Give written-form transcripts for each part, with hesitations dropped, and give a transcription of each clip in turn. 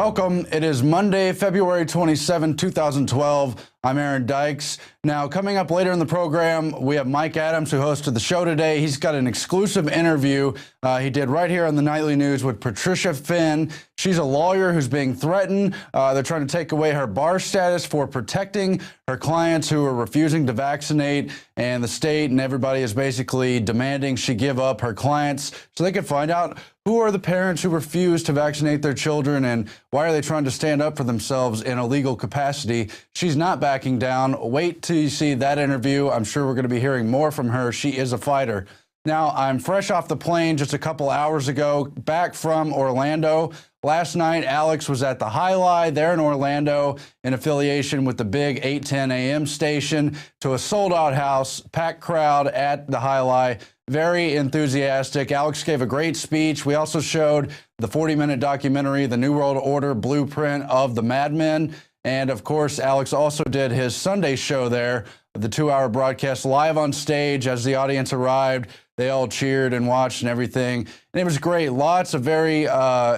Welcome. It is Monday, February 27, 2012. I'm Aaron Dykes. Now, coming up later in the program, we have Mike Adams, who hosted the show today. He's got an exclusive interview he did right here on the Nightly News with Patricia Finn. She's a lawyer who's being threatened. They're trying to take away her bar status for protecting her clients who are refusing to vaccinate, and the state and everybody is basically demanding she give up her clients so they can find out who are the parents who refuse to vaccinate their children and why are they trying to stand up for themselves in a legal capacity. She's not backing down. Wait till you see that interview. I'm sure we're going to be hearing more from her. She is a fighter. Now, I'm fresh off the plane just a couple hours ago, back from Orlando. Last night, Alex was at the High Lie there in Orlando in affiliation with the big 810 AM station to a sold-out house, packed crowd at the High Lie. Very enthusiastic. Alex gave a great speech. We also showed the 40-minute documentary, The New World Order Blueprint of the Mad Men. And, of course, Alex also did his Sunday show there, the 2-hour broadcast live on stage. As the audience arrived, they all cheered and watched and everything. And it was great. Lots of very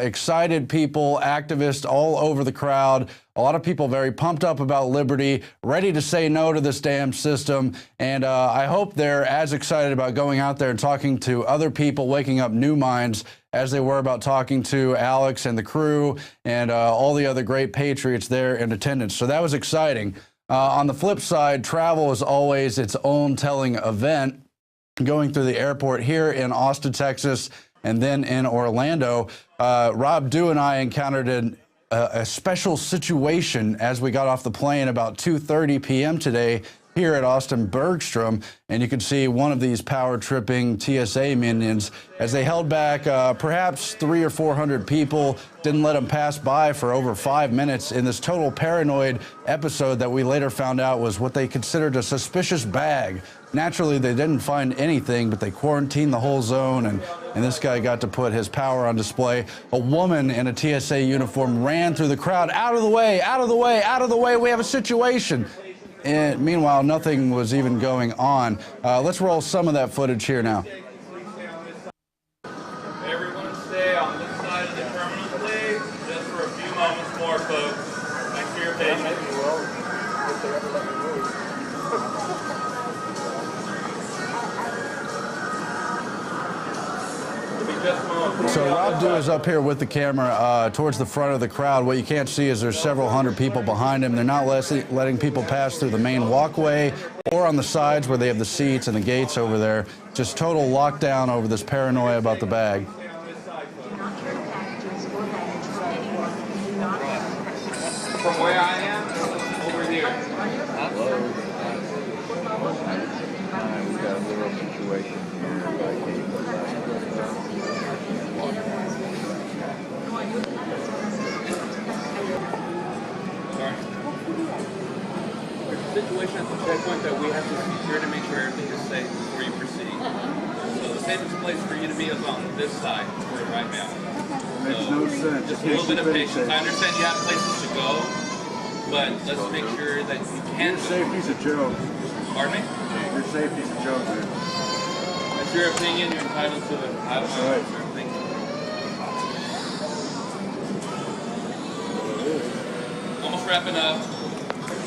excited people, activists all over the crowd. A lot of people very pumped up about liberty, ready to say no to this damn system. And I hope they're as excited about going out there and talking to other people, waking up new minds, as they were about talking to Alex and the crew and all the other great patriots there in attendance. So that was exciting. On the flip side, travel is always its own telling event. Going through the airport here in Austin, Texas, and then in Orlando, Rob Dew and I encountered a special situation as we got off the plane about 2:30 p.m. today here at Austin Bergstrom, and you can see one of these power-tripping TSA minions as they held back perhaps 300 or 400 people, didn't let them pass by for over 5 minutes in this total paranoid episode that we later found out was what they considered a suspicious bag. Naturally, they didn't find anything, but they quarantined the whole zone, and this guy got to put his power on display. A woman in a TSA uniform ran through the crowd, out of the way, out of the way, out of the way, we have a situation. And meanwhile, nothing was even going on. Let's roll some of that footage here now. Everyone stay on this side of the terminal, please, just for a few moments more, folks. Thanks for your patience. So Rob Dew is up here with the camera towards the front of the crowd. What you can't see is there's several hundred people behind him. They're not letting people pass through the main walkway or on the sides where they have the seats and the gates over there. Just total lockdown over this paranoia about the bag. From where I am, over here. We got a little situation here. Situation at the checkpoint that we have to secure to make sure everything is safe before you proceed. So the safest place for you to be is on this side right now. Makes no sense. Just a little bit of patience. I understand you have places to go, but let's make sure that you can. Your safety's a joke. Pardon me? Your safety's a joke, man. That's your opinion. You're entitled to it. I don't know. That's your opinion. Almost wrapping up.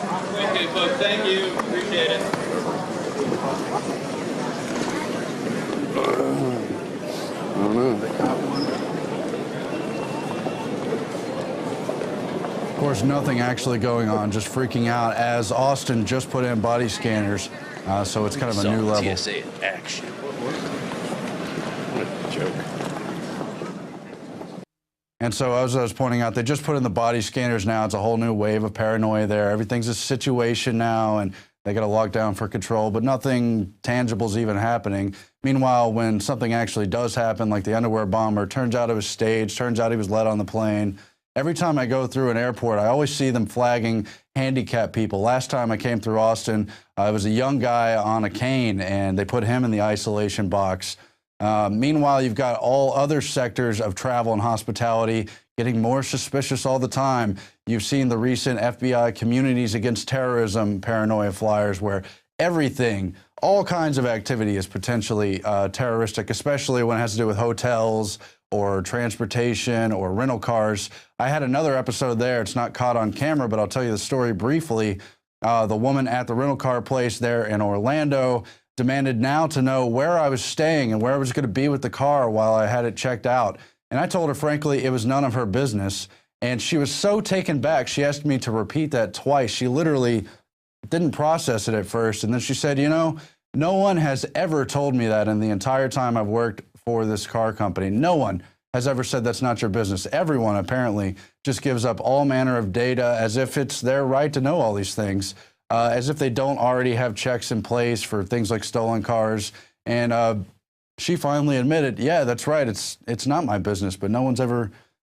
Okay, folks, thank you. Appreciate it. I don't know. Of course, nothing actually going on, just freaking out as Austin just put in body scanners, so it's kind of a new level. TSA in action. What a joke. And so, as I was pointing out, they just put in the body scanners now. It's a whole new wave of paranoia there. Everything's a situation now, and they got to lock down for control, but nothing tangible is even happening. Meanwhile, when something actually does happen, like the underwear bomber, turns out it was staged, turns out he was let on the plane. Every time I go through an airport, I always see them flagging handicapped people. Last time I came through Austin, it was a young guy on a cane, and they put him in the isolation box. Meanwhile, you've got all other sectors of travel and hospitality getting more suspicious all the time. You've seen the recent FBI Communities Against Terrorism paranoia flyers where everything, all kinds of activity is potentially terroristic, especially when it has to do with hotels or transportation or rental cars. I had another episode there. It's not caught on camera, but I'll tell you the story briefly. The woman at the rental car place there in Orlando demanded now to know where I was staying and where I was going to be with the car while I had it checked out. And I told her, frankly, it was none of her business. And she was so taken back, she asked me to repeat that twice. She literally didn't process it at first. And then she said, you know, no one has ever told me that in the entire time I've worked for this car company. No one has ever said that's not your business. Everyone apparently just gives up all manner of data as if it's their right to know all these things, as if they don't already have checks in place for things like stolen cars. And she finally admitted, yeah, that's right. It's not my business, but no one's ever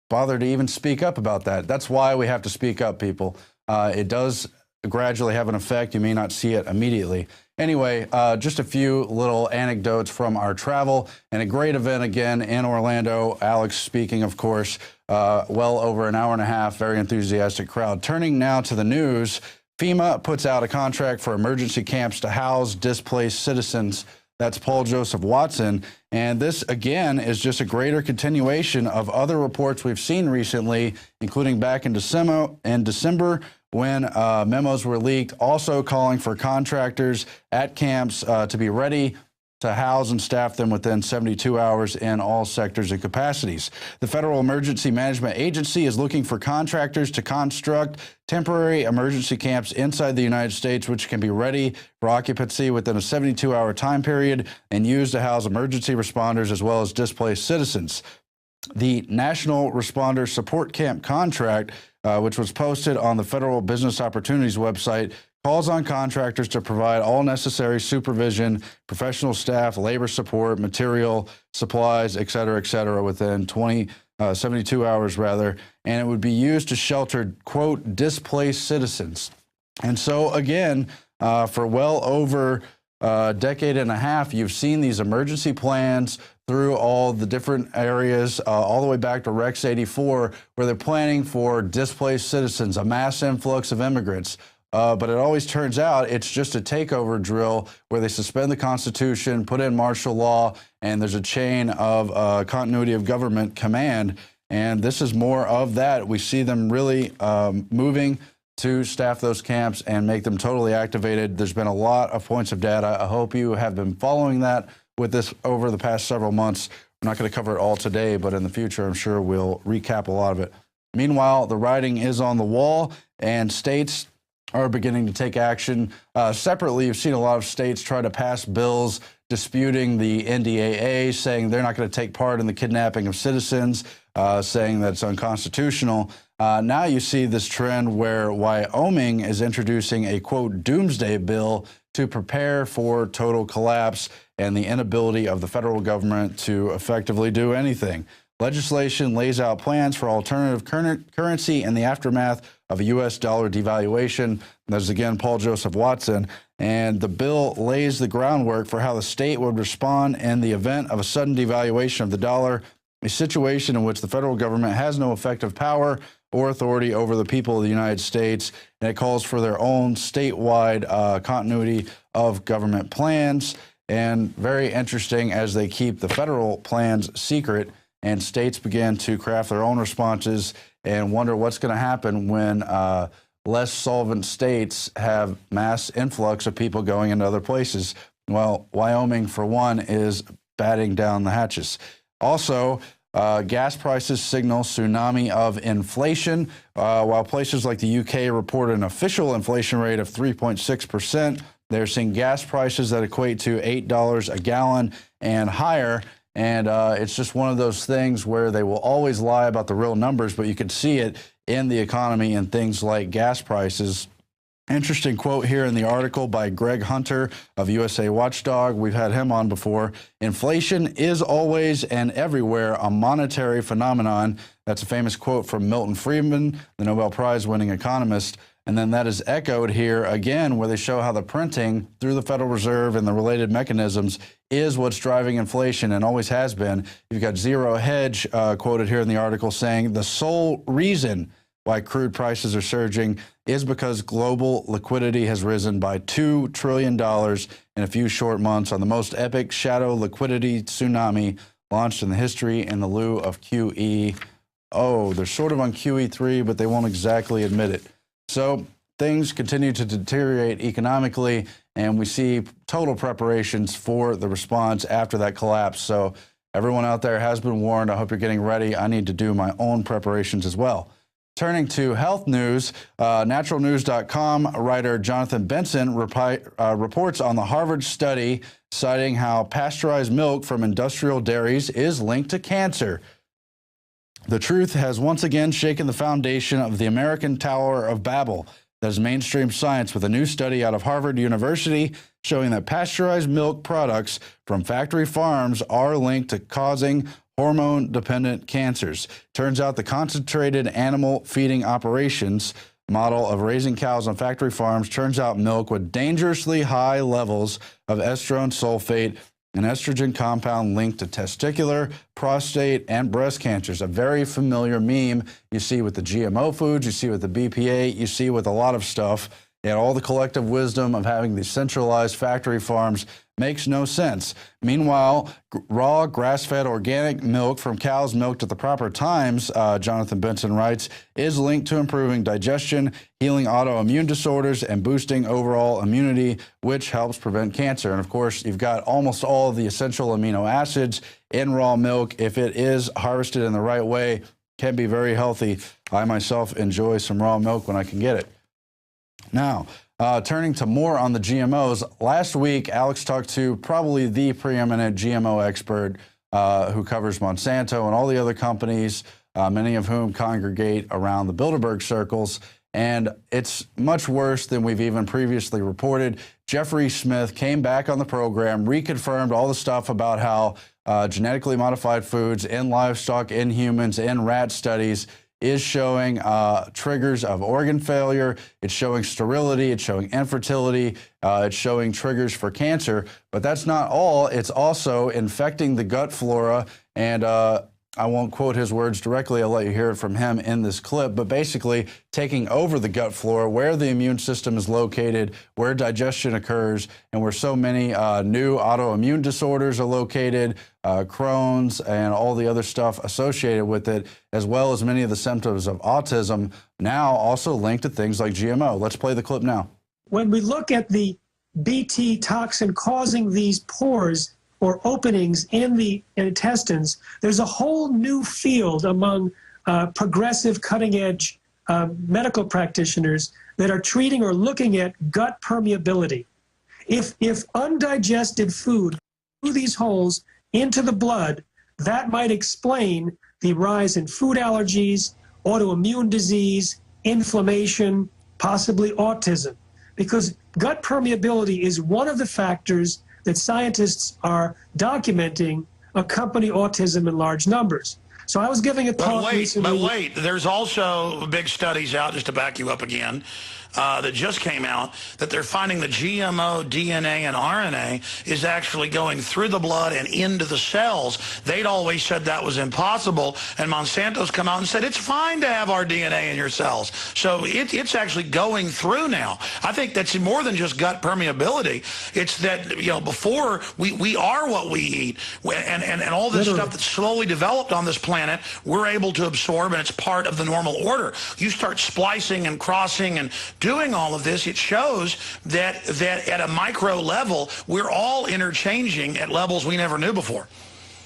bothered to even speak up about that. That's why we have to speak up, people. It does gradually have an effect. You may not see it immediately. Anyway, just a few little anecdotes from our travel and a great event again in Orlando. Alex speaking, of course, well over an hour and a half, very enthusiastic crowd. Turning now to the news, FEMA puts out a contract for emergency camps to house displaced citizens. That's Paul Joseph Watson. And this, again, is just a greater continuation of other reports we've seen recently, including back in December when memos were leaked, also calling for contractors at camps to be ready to house and staff them within 72 hours in all sectors and capacities. The Federal Emergency Management Agency is looking for contractors to construct temporary emergency camps inside the United States, which can be ready for occupancy within a 72-hour time period and used to house emergency responders as well as displaced citizens. The National Responder Support Camp contract, which was posted on the Federal Business Opportunities website, calls on contractors to provide all necessary supervision, professional staff, labor support, material, supplies, et cetera, within 72 hours, and it would be used to shelter, quote, displaced citizens. And so, again, for well over a decade and a half, you've seen these emergency plans through all the different areas, all the way back to Rex 84, where they're planning for displaced citizens, a mass influx of immigrants. But it always turns out it's just a takeover drill where they suspend the Constitution, put in martial law, and there's a chain of continuity of government command. And this is more of that. We see them really moving to staff those camps and make them totally activated. There's been a lot of points of data. I hope you have been following that with this over the past several months. We're not going to cover it all today, but in the future, I'm sure we'll recap a lot of it. Meanwhile, the writing is on the wall, and states are beginning to take action. Separately, you've seen a lot of states try to pass bills disputing the NDAA, saying they're not going to take part in the kidnapping of citizens, saying that it's unconstitutional. Now you see this trend where Wyoming is introducing a, quote, doomsday bill to prepare for total collapse and the inability of the federal government to effectively do anything. Legislation lays out plans for alternative currency in the aftermath of a U.S. dollar devaluation. There's again Paul Joseph Watson. And the bill lays the groundwork for how the state would respond in the event of a sudden devaluation of the dollar, a situation in which the federal government has no effective power or authority over the people of the United States. And it calls for their own statewide continuity of government plans. And very interesting, as they keep the federal plans secret, and states begin to craft their own responses and wonder what's going to happen when less solvent states have mass influx of people going into other places. Well, Wyoming, for one, is batting down the hatches. Also, gas prices signal tsunami of inflation. While places like the UK report an official inflation rate of 3.6%, they're seeing gas prices that equate to $8 a gallon and higher. And it's just one of those things where they will always lie about the real numbers, but you can see it in the economy and things like gas prices. Interesting quote here in the article by Greg Hunter of USA Watchdog. We've had him on before. Inflation is always and everywhere a monetary phenomenon. That's a famous quote from Milton Friedman, the Nobel Prize-winning economist. And then that is echoed here again, where they show how the printing through the Federal Reserve and the related mechanisms is what's driving inflation and always has been. You've got Zero Hedge quoted here in the article saying the sole reason why crude prices are surging is because global liquidity has risen by $2 trillion in a few short months on the most epic shadow liquidity tsunami launched in the history in the lieu of QE. Oh, they're sort of on QE3, but they won't exactly admit it. So things continue to deteriorate economically, and we see total preparations for the response after that collapse. So everyone out there has been warned. I hope you're getting ready. I need to do my own preparations as well. Turning to health news, naturalnews.com writer Jonathan Benson reports on the Harvard study citing how pasteurized milk from industrial dairies is linked to cancer. The truth has once again shaken the foundation of the American Tower of Babel that is mainstream science, with a new study out of Harvard University showing that pasteurized milk products from factory farms are linked to causing hormone-dependent cancers. Turns out the concentrated animal feeding operations model of raising cows on factory farms turns out milk with dangerously high levels of estrone sulfate, an estrogen compound linked to testicular, prostate, and breast cancers. A very familiar meme you see with the GMO foods, you see with the BPA, you see with a lot of stuff. And all the collective wisdom of having these centralized factory farms makes no sense. Meanwhile, raw, grass-fed organic milk from cows milked at the proper times, Jonathan Benson writes, is linked to improving digestion, healing autoimmune disorders, and boosting overall immunity, which helps prevent cancer. And of course, you've got almost all of the essential amino acids in raw milk. If it is harvested in the right way, can be very healthy. I myself enjoy some raw milk when I can get it. Now, turning to more on the GMOs, last week Alex talked to probably the preeminent GMO expert who covers Monsanto and all the other companies, many of whom congregate around the Bilderberg circles, and it's much worse than we've even previously reported. Jeffrey Smith came back on the program, reconfirmed all the stuff about how genetically modified foods in livestock, in humans, in rat studies is showing triggers of organ failure, it's showing sterility, it's showing infertility, it's showing triggers for cancer. But that's not all. It's also infecting the gut flora. And I won't quote his words directly. I'll let you hear it from him in this clip. But basically taking over the gut flora, where the immune system is located, where digestion occurs, and where so many new autoimmune disorders are located, Crohn's and all the other stuff associated with it, as well as many of the symptoms of autism, now also linked to things like GMO. Let's play the clip now. When we look at the Bt toxin causing these pores or openings in the intestines, there's a whole new field among progressive, cutting-edge medical practitioners that are treating or looking at gut permeability. If undigested food through these holes into the blood, that might explain the rise in food allergies, autoimmune disease, inflammation, possibly autism. Because gut permeability is one of the factors that scientists are documenting accompany autism in large numbers. So I was giving a talk recently. But wait, there's also big studies out, just to back you up again, that just came out, that they're finding the GMO DNA and RNA is actually going through the blood and into the cells. They'd always said that was impossible, and Monsanto's come out and said it's fine to have our DNA in your cells. So it's actually going through now. I think that's more than just gut permeability. It's that, you know, before we are what we eat, and all this stuff that's slowly developed on this planet, we're able to absorb, and it's part of the normal order. You start splicing and crossing and doing all of this, it shows that at a micro level, we're all interchanging at levels we never knew before.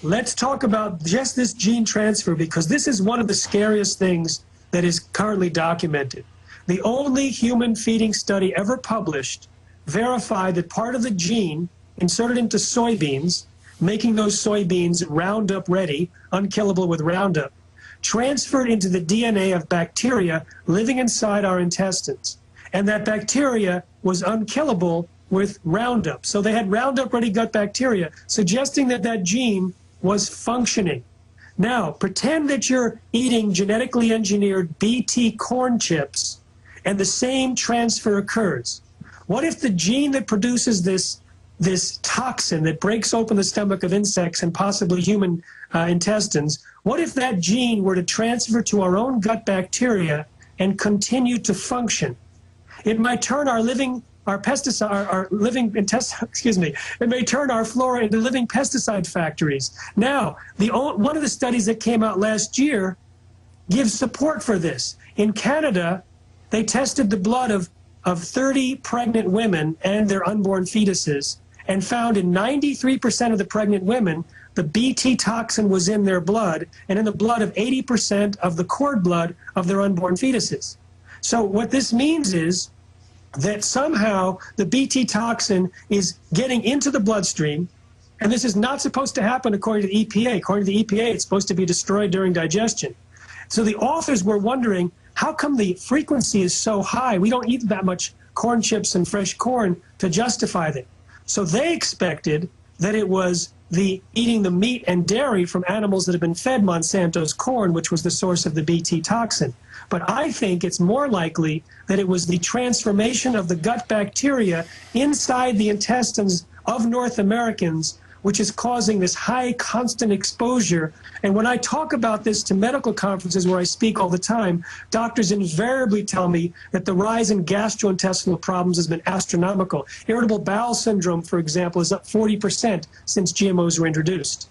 Let's talk about just this gene transfer, because this is one of the scariest things that is currently documented. The only human feeding study ever published verified that part of the gene inserted into soybeans, making those soybeans Roundup ready, unkillable with Roundup, transferred into the DNA of bacteria living inside our intestines. And that bacteria was unkillable with Roundup. So they had Roundup-ready gut bacteria, suggesting that that gene was functioning. Now, pretend that you're eating genetically engineered BT corn chips, and the same transfer occurs. What if the gene that produces this toxin that breaks open the stomach of insects and possibly human intestines, what if that gene were to transfer to our own gut bacteria and continue to function? It might turn our living our pesticide, our living excuse me, it may turn our flora into living pesticide factories. Now, one of the studies that came out last year gives support for this. In Canada, they tested the blood of 30 pregnant women and their unborn fetuses and found in 93% of the pregnant women, the Bt toxin was in their blood and in the blood of 80% of the cord blood of their unborn fetuses. So what this means is that somehow the Bt toxin is getting into the bloodstream, and this is not supposed to happen according to the EPA. According to the EPA, it's supposed to be destroyed during digestion. So the authors were wondering, how come the frequency is so high? We don't eat that much corn chips and fresh corn to justify that. So they expected that it was eating the meat and dairy from animals that have been fed Monsanto's corn, which was the source of the Bt toxin. But I think it's more likely that it was the transformation of the gut bacteria inside the intestines of North Americans, which is causing this high constant exposure. And when I talk about this to medical conferences where I speak all the time, doctors invariably tell me that the rise in gastrointestinal problems has been astronomical. Irritable bowel syndrome, for example, is up 40% since GMOs were introduced.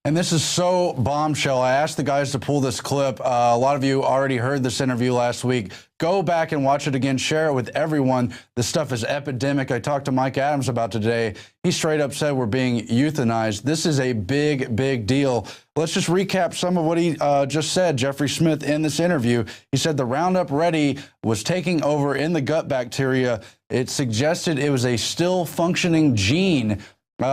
And this is so bombshell. I asked the guys to pull this clip. A lot of you already heard this interview last week. Go back and watch it again. Share it with everyone. This stuff is epidemic. I talked to Mike Adams about today. He straight up said we're being euthanized. This is a big, big deal. Let's just recap some of what he just said, Jeffrey Smith, in this interview. He said the Roundup Ready was taking over in the gut bacteria. It suggested it was a still functioning gene.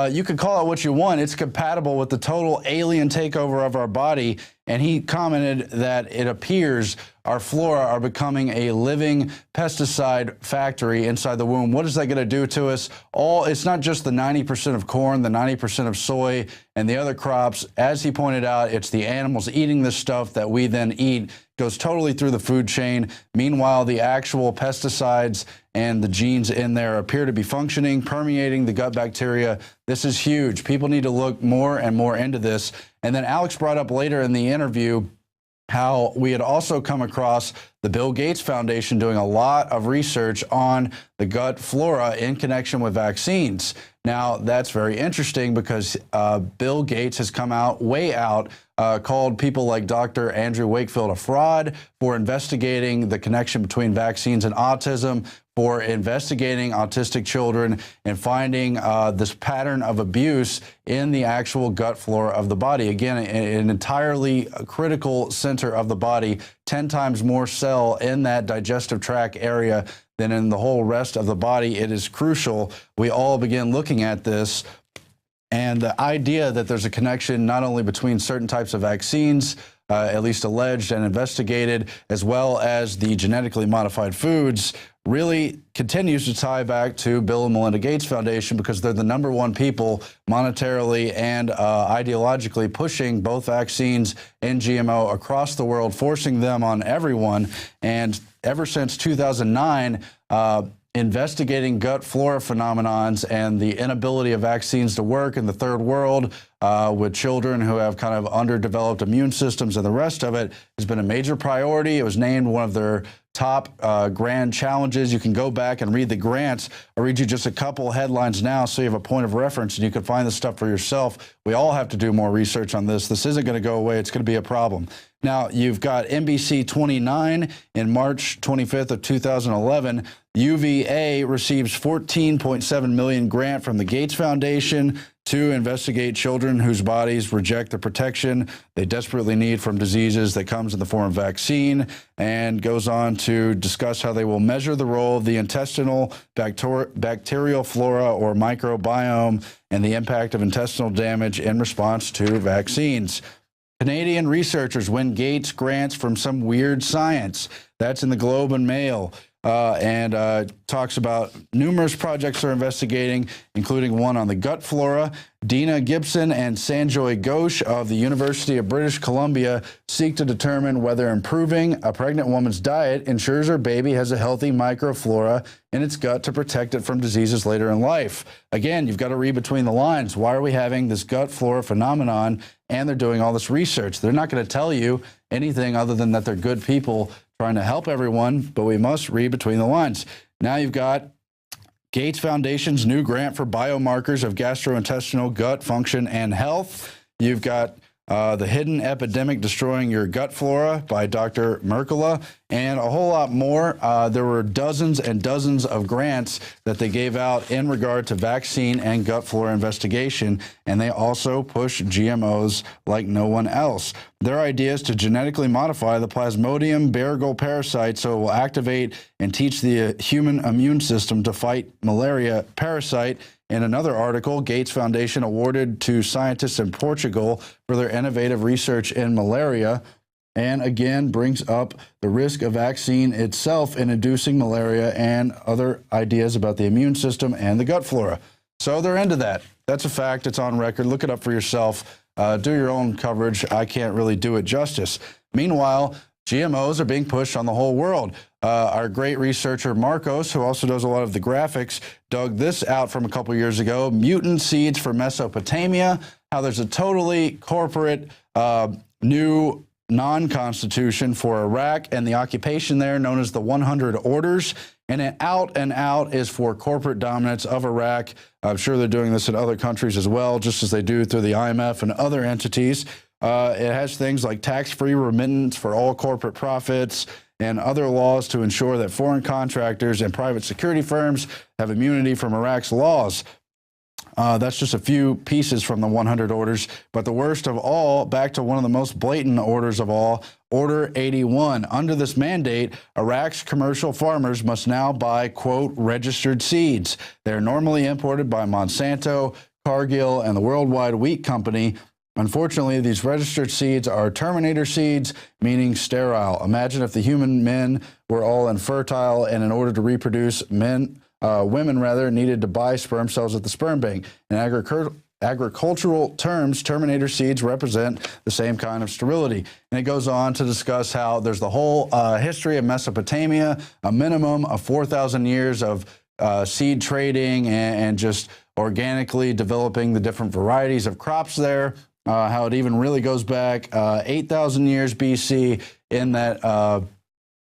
You could call it what you want. It's compatible with the total alien takeover of our body. And he commented that it appears our flora are becoming a living pesticide factory inside the womb. What is that going to do to us? It's not just the 90% of corn, the 90% of soy, and the other crops. As he pointed out, it's the animals eating this stuff that we then eat. Goes totally through the food chain. Meanwhile, the actual pesticides and the genes in there appear to be functioning, permeating the gut bacteria. This is huge. People need to look more and more into this. And then Alex brought up later in the interview how we had also come across the Bill Gates Foundation doing a lot of research on the gut flora in connection with vaccines. Now, that's very interesting because Bill Gates has come out, way out, called people like Dr. Andrew Wakefield a fraud for investigating the connection between vaccines and autism, for investigating autistic children and finding this pattern of abuse in the actual gut flora of the body. Again, an entirely critical center of the body, 10 times more cell in that digestive tract area than in the whole rest of the body. It is crucial we all begin looking at this. And the idea that there's a connection not only between certain types of vaccines, at least alleged and investigated, as well as the genetically modified foods, really continues to tie back to Bill and Melinda Gates Foundation, because they're the #1 people monetarily and ideologically pushing both vaccines and GMO across the world, forcing them on everyone. And ever since 2009, investigating gut flora phenomenons and the inability of vaccines to work in the third world with children who have kind of underdeveloped immune systems and the rest of it has been a major priority. It was named one of their top grand challenges. You can go back and read the grants. I'll read you just a couple headlines now so you have a point of reference and you can find this stuff for yourself. We all have to do more research on this. This isn't going to go away. It's going to be a problem. Now, you've got NBC 29 in March 25th of 2011. UVA receives $14.7 million grant from the Gates Foundation to investigate children whose bodies reject the protection they desperately need from diseases that comes in the form of vaccine, and goes on to discuss how they will measure the role of the intestinal bacterial flora or microbiome and the impact of intestinal damage in response to vaccines. Canadian researchers win Gates grants from some weird science. That's in the Globe and Mail. And talks about numerous projects they're investigating, including one on the gut flora. Dina Gibson and Sanjoy Ghosh of the University of British Columbia seek to determine whether improving a pregnant woman's diet ensures her baby has a healthy microflora in its gut to protect it from diseases later in life. Again, you've got to read between the lines. Why are we having this gut flora phenomenon? And they're doing all this research. They're not going to tell you anything other than that they're good people trying to help everyone, but we must read between the lines. Now you've got Gates Foundation's new grant for biomarkers of gastrointestinal gut function and health. You've got The Hidden Epidemic Destroying Your Gut Flora by Dr. Mercola, and a whole lot more. There were dozens and dozens of grants that they gave out in regard to vaccine and gut flora investigation, and they also push GMOs like no one else. Their idea is to genetically modify the Plasmodium beargal parasite so it will activate and teach the human immune system to fight malaria parasite. In another article, Gates Foundation awarded to scientists in Portugal for their innovative research in malaria, and again brings up the risk of vaccine itself in inducing malaria and other ideas about the immune system and the gut flora. So they're into that. That's a fact. It's on record. Look it up for yourself. Do your own coverage. I can't really do it justice. Meanwhile, GMOs are being pushed on the whole world. Our great researcher Marcos, who also does a lot of the graphics, dug this out from a couple years ago, mutant seeds for Mesopotamia, how there's a totally corporate new non-constitution for Iraq and the occupation there known as the 100 Orders, and it out and out is for corporate dominance of Iraq. I'm sure they're doing this in other countries as well, just as they do through the IMF and other entities. It has things like tax-free remittance for all corporate profits and other laws to ensure that foreign contractors and private security firms have immunity from Iraq's laws. That's just a few pieces from the 100 Orders. But the worst of all, back to one of the most blatant orders of all, Order 81. Under this mandate, Iraq's commercial farmers must now buy, quote, registered seeds. They're normally imported by Monsanto, Cargill, and the Worldwide Wheat Company. Unfortunately, these registered seeds are terminator seeds, meaning sterile. Imagine if the human men were all infertile, and in order to reproduce, women needed to buy sperm cells at the sperm bank. In agricultural terms, terminator seeds represent the same kind of sterility. And it goes on to discuss how there's the whole history of Mesopotamia, a minimum of 4,000 years of seed trading and just organically developing the different varieties of crops there. How it even really goes back 8,000 years BC in that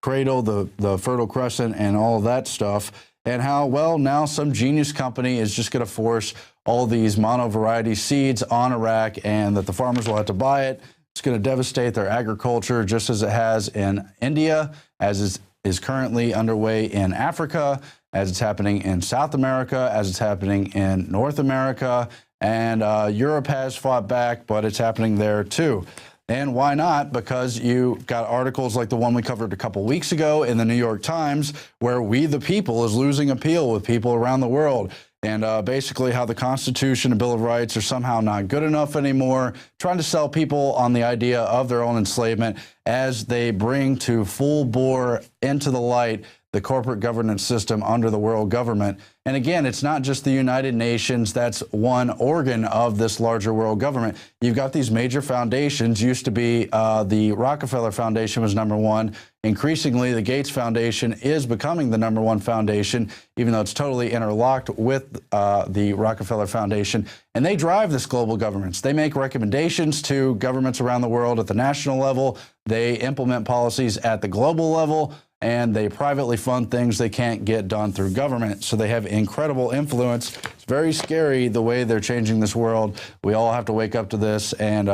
cradle, the Fertile Crescent, and all of that stuff. And how, well, now some genius company is just going to force all these mono-variety seeds on Iraq, and that the farmers will have to buy it. It's going to devastate their agriculture, just as it has in India, as is currently underway in Africa, as it's happening in South America, as it's happening in North America. And Europe has fought back, but it's happening there too. And why not? Because you got articles like the one we covered a couple weeks ago in the New York Times, where We the People is losing appeal with people around the world. And basically how the Constitution and Bill of Rights are somehow not good enough anymore, trying to sell people on the idea of their own enslavement as they bring to full bore into the light the corporate governance system under the world government. And again, it's not just the United Nations. That's one organ of this larger world government. You've got these major foundations. Used to be the Rockefeller Foundation was number one. Increasingly, the Gates Foundation is becoming the number one foundation, even though it's totally interlocked with the Rockefeller Foundation. And they drive this global governance. They make recommendations to governments around the world at the national level. They implement policies at the global level, and they privately fund things they can't get done through government. So they have incredible influence. It's very scary the way they're changing this world. We all have to wake up to this, and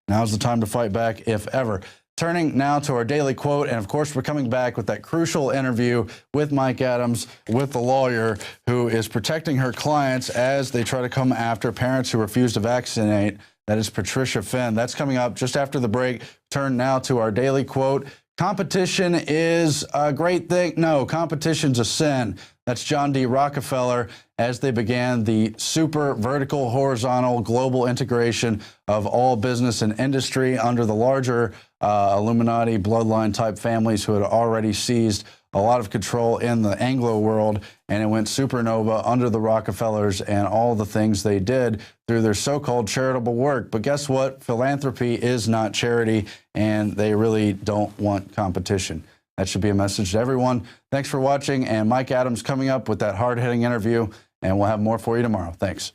now's the time to fight back, if ever. Turning now to our daily quote, and of course we're coming back with that crucial interview with Mike Adams, with the lawyer who is protecting her clients as they try to come after parents who refuse to vaccinate. That is Patricia Finn. That's coming up just after the break. Turn now to our daily quote. Competition is a great thing. No, competition's a sin. That's John D. Rockefeller as they began the super vertical, horizontal, global integration of all business and industry under the larger Illuminati bloodline type families who had already seized a lot of control in the Anglo world, and it went supernova under the Rockefellers and all the things they did through their so-called charitable work. But guess what? Philanthropy is not charity, and they really don't want competition. That should be a message to everyone. Thanks for watching, and Mike Adams coming up with that hard-hitting interview, and we'll have more for you tomorrow. Thanks.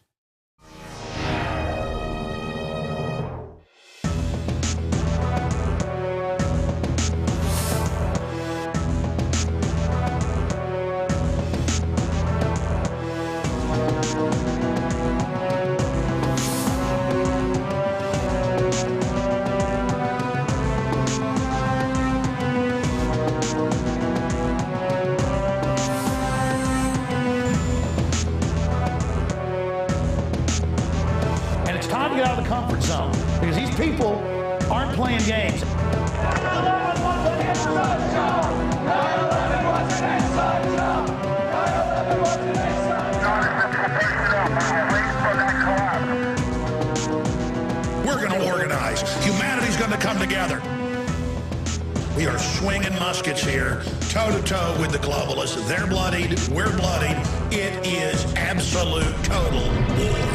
time to get out of the comfort zone because these people aren't playing games. We're going to organize. Humanity's going to come together. We are swinging muskets here, toe-to-toe with the globalists. They're bloodied. We're bloodied. It is absolute, total war.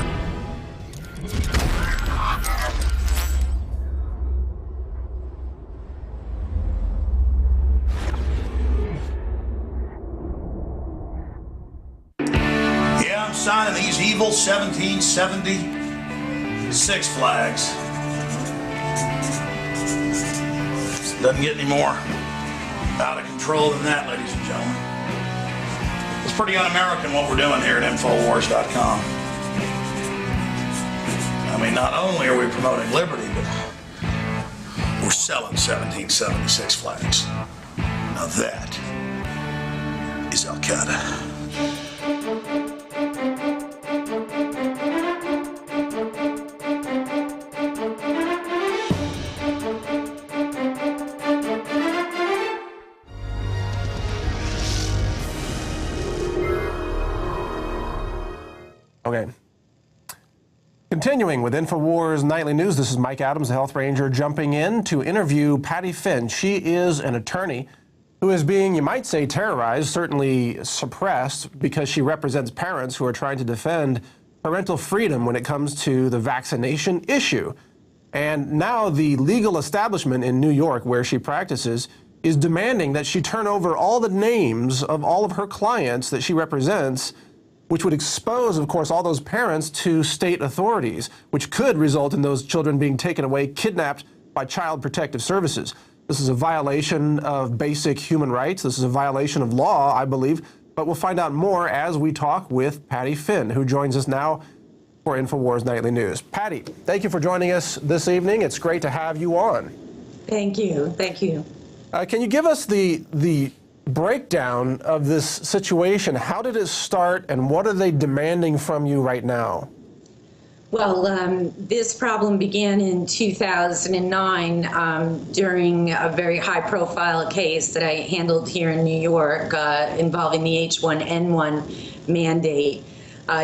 Yeah, I'm signing these evil 1776 flags. Doesn't get any more out of control than that, ladies and gentlemen. It's pretty un-American what we're doing here at Infowars.com. I mean, not only are we promoting liberty, but we're selling 1776 flags. Now that is Al-Qaeda. Okay. Continuing with Infowars Nightly News, this is Mike Adams, the Health Ranger, jumping in to interview Patty Finn. She is an attorney who is being, you might say, terrorized, certainly suppressed, because she represents parents who are trying to defend parental freedom when it comes to the vaccination issue. And now the legal establishment in New York, where she practices, is demanding that she turn over all the names of all of her clients that she represents, which would expose, of course, all those parents to state authorities, which could result in those children being taken away, kidnapped by Child Protective Services. This is a violation of basic human rights. This is a violation of law, I believe. But we'll find out more as we talk with Patty Finn, who joins us now for Infowars Nightly News. Patty, thank you for joining us this evening. It's great to have you on. Thank you. Thank you. Can you give us the breakdown of this situation? How did it start, and what are they demanding from you right now? Well, this problem began in 2009 during a very high-profile case that I handled here in New York involving the H1N1 mandate.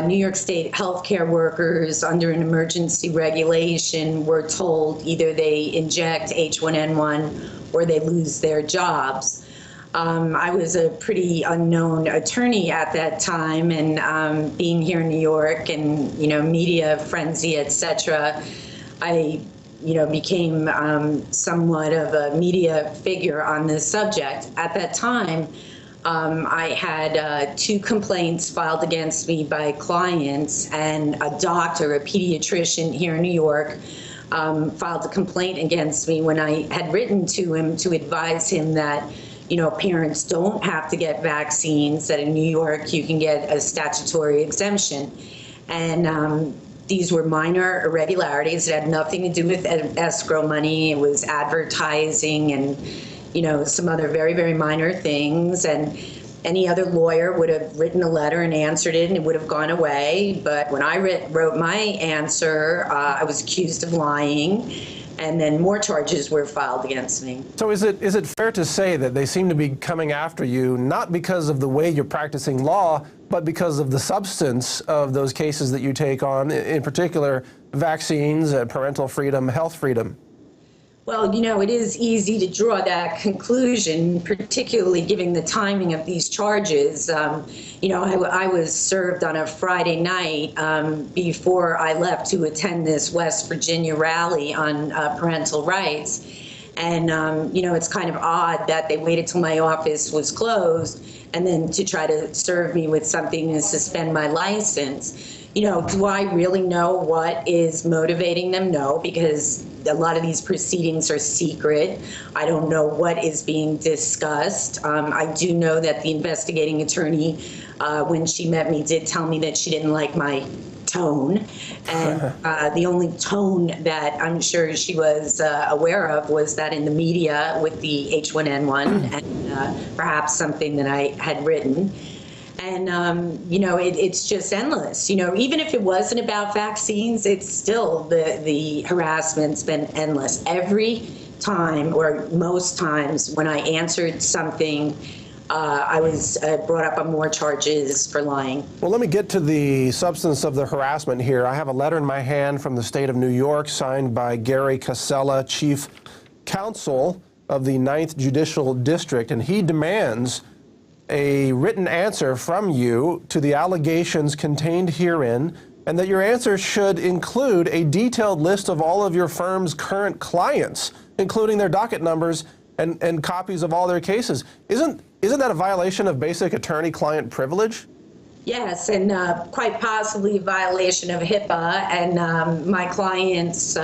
New York State healthcare workers under an emergency regulation were told either they inject H1N1 or they lose their jobs. I was a pretty unknown attorney at that time, and being here in New York and, media frenzy, etc., I, became somewhat of a media figure on this subject. At that time, I had 2 complaints filed against me by clients, and a doctor, a pediatrician here in New York, filed a complaint against me when I had written to him to advise him that parents don't have to get vaccines, that in New York you can get a statutory exemption. And these were minor irregularities. It had nothing to do with escrow money. It was advertising and, some other very, very minor things. And any other lawyer would have written a letter and answered it, and it would have gone away. But when I wrote my answer, I was accused of lying. And then more charges were filed against me. So is it fair to say that they seem to be coming after you not because of the way you're practicing law, but because of the substance of those cases that you take on, in particular vaccines, parental freedom, health freedom? Well, it is easy to draw that conclusion, particularly given the timing of these charges. I was served on a Friday night before I left to attend this West Virginia rally on parental rights. And, it's kind of odd that they waited till my office was closed and then to try to serve me with something to suspend my license. Do I really know what is motivating them? No, because a lot of these proceedings are secret. I don't know what is being discussed. I do know that the investigating attorney, when she met me, did tell me that she didn't like my tone. And the only tone that I'm sure she was aware of was that in the media with the H1N1 and perhaps something that I had written. And, it's just endless. Even if it wasn't about vaccines, it's still the harassment's been endless. Every time, or most times, when I answered something, I was brought up on more charges for lying. Well, let me get to the substance of the harassment here. I have a letter in my hand from the state of New York signed by Gary Casella, Chief Counsel of the 9th Judicial District, and he demands a written answer from you to the allegations contained herein, and that your answer should include a detailed list of all of your firm's current clients, including their docket numbers and copies of all their cases. Isn't that a violation of basic attorney-client privilege? Yes, and quite possibly a violation of HIPAA and my client's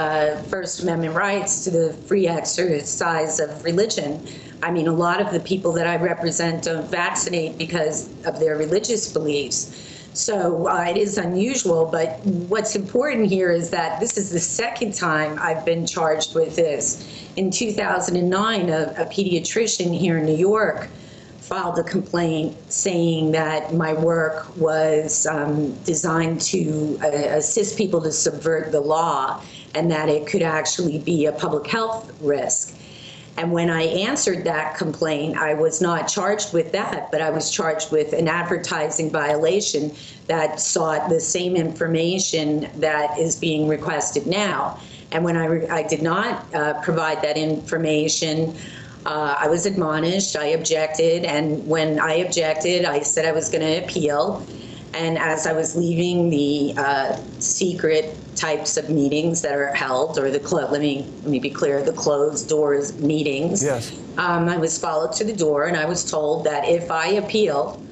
First Amendment rights to the free exercise of religion. I mean, a lot of the people that I represent don't vaccinate because of their religious beliefs. So it is unusual, but what's important here is that this is the second time I've been charged with this. In 2009, a pediatrician here in New York filed a complaint saying that my work was designed to assist people to subvert the law and that it could actually be a public health risk. And when I answered that complaint, I was not charged with that, but I was charged with an advertising violation that sought the same information that is being requested now. And when I did not provide that information, I was admonished, I objected, and when I objected, I said I was going to appeal. And as I was leaving the secret types of meetings that are held, or let me be clear, the closed doors meetings, yes. I was followed to the door, and I was told that if I appealed,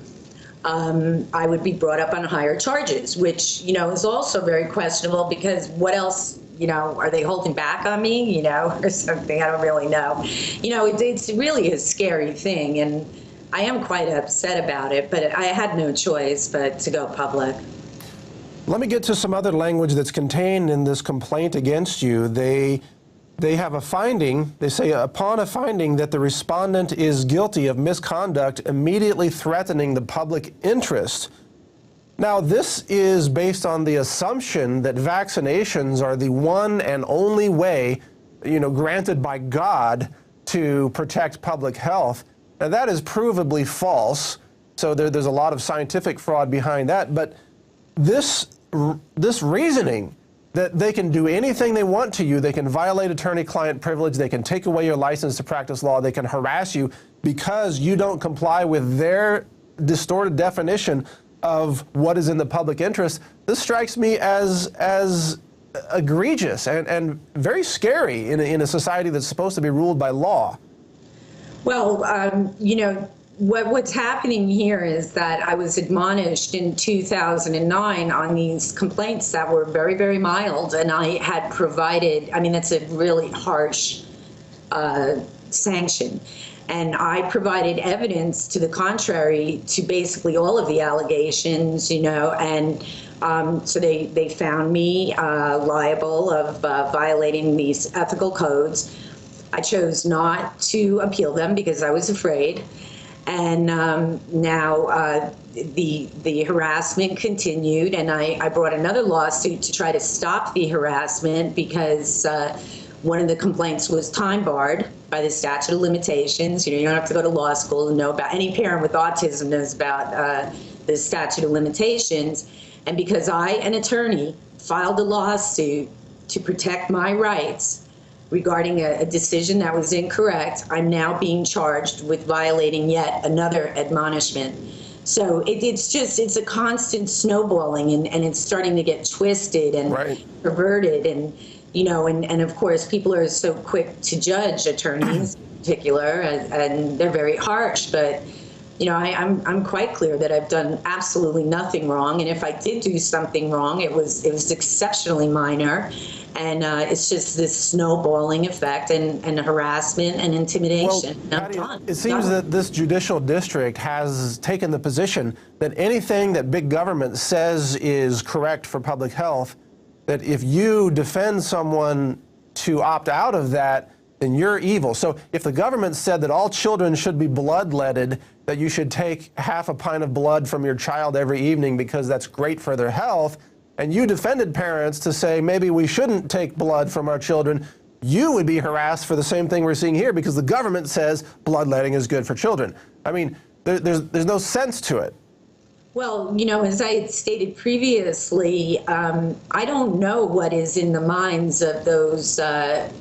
I would be brought up on higher charges, which, is also very questionable because what else, are they holding back on me, or something? I don't really know. It's really a scary thing, and I am quite upset about it, but I had no choice but to go public. Let me get to some other language that's contained in this complaint against you. They have a finding, they say, upon a finding that the respondent is guilty of misconduct immediately threatening the public interest. Now, this is based on the assumption that vaccinations are the one and only way, granted by God to protect public health. Now, that is provably false, so there's a lot of scientific fraud behind that, but this reasoning that they can do anything they want to you, they can violate attorney-client privilege, they can take away your license to practice law, they can harass you because you don't comply with their distorted definition of what is in the public interest. This strikes me as egregious and very scary in a society that's supposed to be ruled by law. Well, what's happening here is that I was admonished in 2009 on these complaints that were very, very mild, and I had provided, that's a really harsh sanction. And I provided evidence to the contrary to basically all of the allegations, and so they found me liable of violating these ethical codes. I chose not to appeal them because I was afraid. And now the harassment continued, and I brought another lawsuit to try to stop the harassment because one of the complaints was time barred by the statute of limitations. You don't have to go to law school to know about. Any parent with autism knows about the statute of limitations. And because I, an attorney, filed a lawsuit to protect my rights regarding a decision that was incorrect, I'm now being charged with violating yet another admonishment. So it's a constant snowballing, and it's starting to get twisted and perverted, and and of course people are so quick to judge attorneys in particular, and they're very harsh, but I'm quite clear that I've done absolutely nothing wrong, and if I did do something wrong, it was exceptionally minor. And it's just this snowballing effect and harassment and intimidation. Well, Patty, it seems that this judicial district has taken the position that anything that big government says is correct for public health, that if you defend someone to opt out of that, then you're evil. So if the government said that all children should be bloodletted, that you should take half a pint of blood from your child every evening because that's great for their health, and you defended parents to say maybe we shouldn't take blood from our children, you would be harassed for the same thing we're seeing here because the government says bloodletting is good for children. I mean, there's no sense to it. Well, you know, as I had stated previously, I don't know what is in the minds of those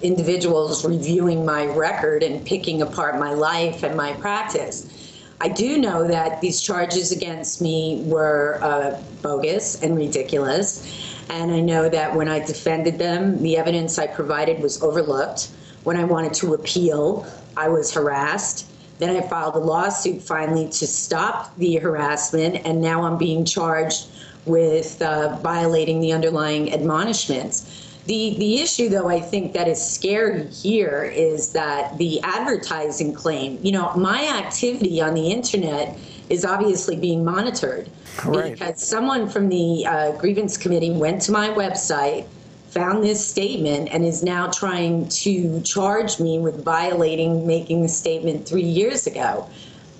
individuals reviewing my record and picking apart my life and my practice. I do know that these charges against me were bogus and ridiculous. And I know that when I defended them, the evidence I provided was overlooked. When I wanted to appeal, I was harassed. Then I filed a lawsuit finally to stop the harassment, and now I'm being charged with violating the underlying admonishments. The issue, though, I think that is scary here is that the advertising claim, you know, my activity on the internet is obviously being monitored. Right. Because someone from the grievance committee went to my website, found this statement, and is now trying to charge me with violating making the statement 3 years ago.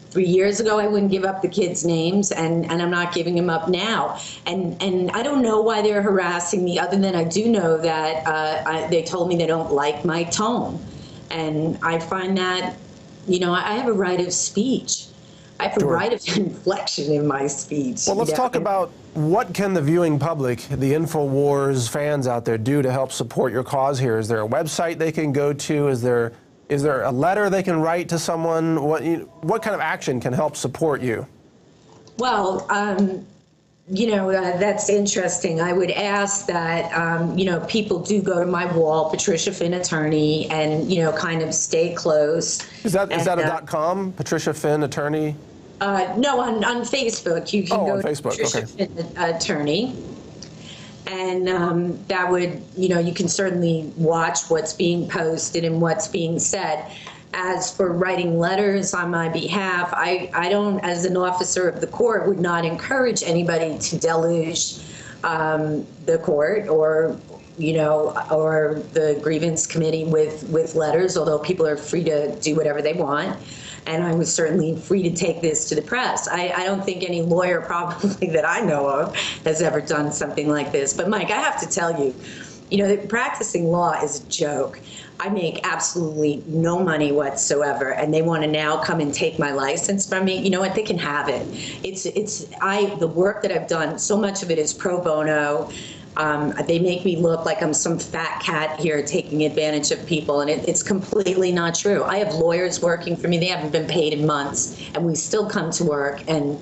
3 years ago, I wouldn't give up the kids' names, and I'm not giving them up now. And I don't know why they're harassing me, other than I do know that they told me they don't like my tone. And I find that, you know, I have a right of speech. I have a right of inflection in my speech. Well, let's talk about what can the viewing public, the Infowars fans out there, do to help support your cause here? Is there a website they can go to? Is there a letter they can write to someone? What kind of action can help support you? Well, you know, that's interesting. I would ask that, you know, people do go to my wall, Patricia Finn Attorney, and, you know, kind of stay close. Is that a .com, Patricia Finn Attorney? No, on Facebook. You can go on to Facebook. Patricia Okay. Finn Attorney. And that would, you know, you can certainly watch what's being posted and what's being said. As for writing letters on my behalf, I don't, as an officer of the court, would not encourage anybody to deluge the court or, you know, or the grievance committee with letters, although people are free to do whatever they want. And I was certainly free to take this to the press. I don't think any lawyer probably that I know of has ever done something like this. But Mike, I have to tell you, you know, practicing law is a joke. I make absolutely no money whatsoever, and they want to now come and take my license from me. You know what? They can have it. The work that I've done, so much of it is pro bono. They make me look like I'm some fat cat here taking advantage of people, and it's completely not true. I have lawyers working for me. They haven't been paid in months, and we still come to work, and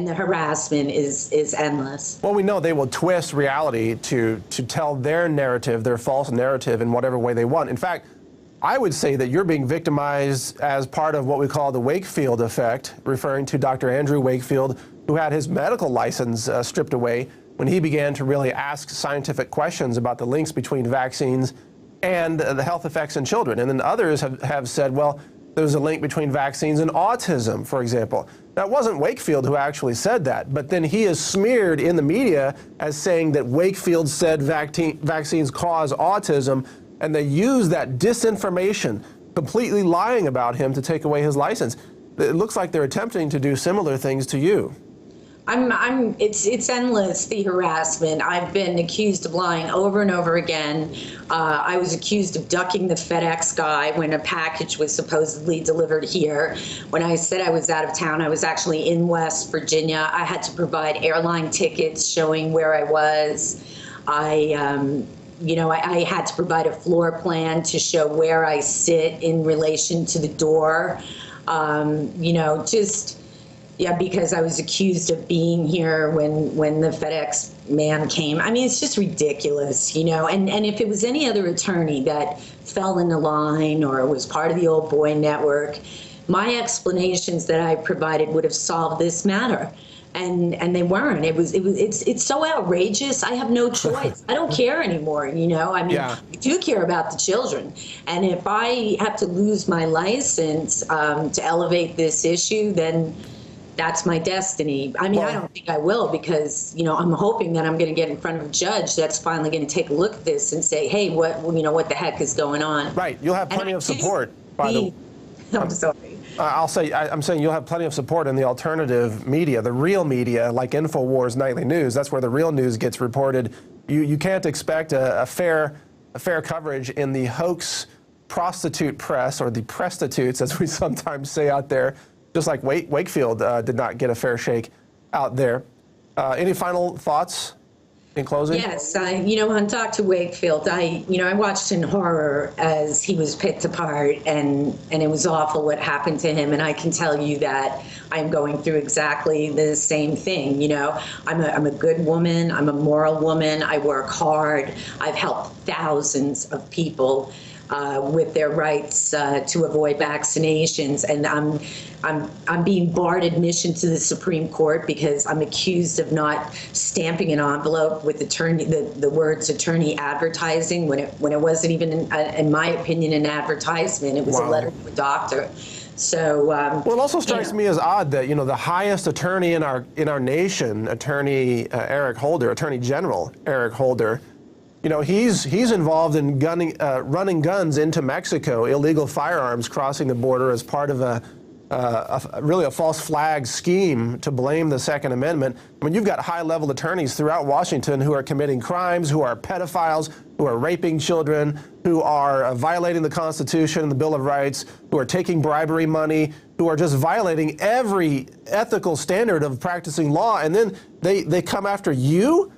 the harassment is endless. Well, we know they will twist reality to tell their narrative, their false narrative, in whatever way they want. In fact, I would say that you're being victimized as part of what we call the Wakefield effect, referring to Dr. Andrew Wakefield, who had his medical license stripped away when he began to really ask scientific questions about the links between vaccines and the health effects in children. And then others have said, well, there's a link between vaccines and autism, for example. Now, it wasn't Wakefield who actually said that, but then he is smeared in the media as saying that Wakefield said vaccines cause autism, and they use that disinformation, completely lying about him, to take away his license. It looks like they're attempting to do similar things to you. It's endless, the harassment. I've been accused of lying over and over again. I was accused of ducking the FedEx guy when a package was supposedly delivered here. When I said I was out of town, I was actually in West Virginia. I had to provide airline tickets showing where I was. I had to provide a floor plan to show where I sit in relation to the door. Because I was accused of being here when the FedEx man came. I mean, it's just ridiculous, you know. And if it was any other attorney that fell in the line or was part of the old boy network, my explanations that I provided would have solved this matter. And they weren't. It's so outrageous. I have no choice. I don't care anymore, you know. I mean, yeah. I do care about the children. And if I have to lose my license to elevate this issue, then that's my destiny. I mean, I don't think I will, because, I'm hoping that I'm going to get in front of a judge that's finally going to take a look at this and say, hey, what the heck is going on? Right. You'll have plenty of support, by the way. I'm sorry. I'm saying you'll have plenty of support in the alternative media, the real media, like Infowars Nightly News. That's where the real news gets reported. You can't expect a fair coverage in the hoax prostitute press, or the prostitutes, as we sometimes say out there, just like Wakefield did not get a fair shake out there. Any final thoughts in closing? Yes, on Dr. Wakefield, I watched in horror as he was picked apart, and it was awful what happened to him. And I can tell you that I'm going through exactly the same thing. I'm a good woman. I'm a moral woman. I work hard. I've helped thousands of people with their rights to avoid vaccinations, and I'm being barred admission to the Supreme Court because I'm accused of not stamping an envelope with the words attorney advertising when it wasn't even, in my opinion, an advertisement. It was a letter to a doctor. So well, it also strikes me as odd that the highest attorney in our nation, Attorney Eric Holder, Attorney General Eric Holder, he's involved in running guns into Mexico, illegal firearms crossing the border as part of really a false flag scheme to blame the Second Amendment. I mean, you've got high-level attorneys throughout Washington who are committing crimes, who are pedophiles, who are raping children, who are violating the Constitution and the Bill of Rights, who are taking bribery money, who are just violating every ethical standard of practicing law, and then they come after you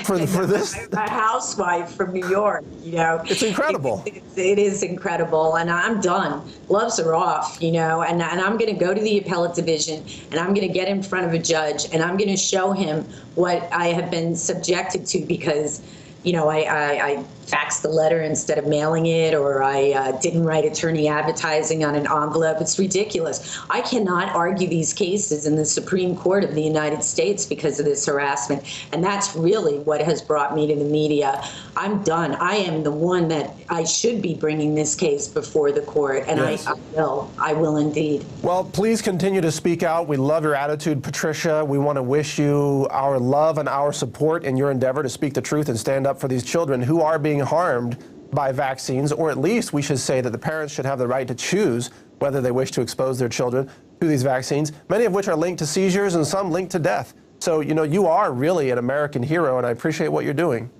for this. I'm a housewife from New York, It's incredible. It is incredible, and I'm done. Gloves are off, and I'm going to go to the appellate division, and I'm going to get in front of a judge, and I'm going to show him what I have been subjected to, because I faxed the letter instead of mailing it, or I didn't write attorney advertising on an envelope. It's ridiculous. I cannot argue these cases in the Supreme Court of the United States because of this harassment. And that's really what has brought me to the media. I'm done. I am the one that I should be bringing this case before the court. And yes. I will indeed. Well, please continue to speak out. We love your attitude, Patricia. We want to wish you our love and our support in your endeavor to speak the truth and stand up for these children who are being harmed by vaccines, or at least we should say that the parents should have the right to choose whether they wish to expose their children to these vaccines, many of which are linked to seizures and some linked to death. So, you are really an American hero, and I appreciate what you're doing.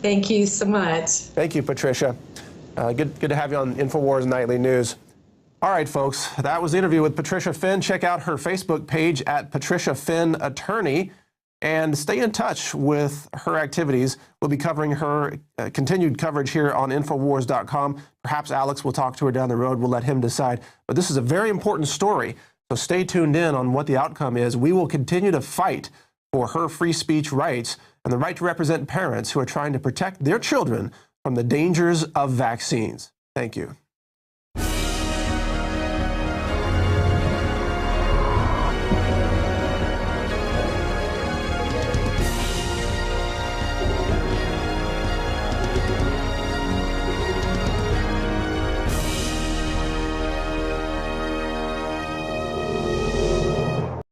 Thank you so much. Thank you, Patricia. Good to have you on Infowars Nightly News. All right, folks, that was the interview with Patricia Finn. Check out her Facebook page at Patricia Finn Attorney, and stay in touch with her activities. We'll be covering her continued coverage here on Infowars.com. Perhaps Alex will talk to her down the road. We'll let him decide. But this is a very important story, so stay tuned in on what the outcome is. We will continue to fight for her free speech rights and the right to represent parents who are trying to protect their children from the dangers of vaccines. Thank you.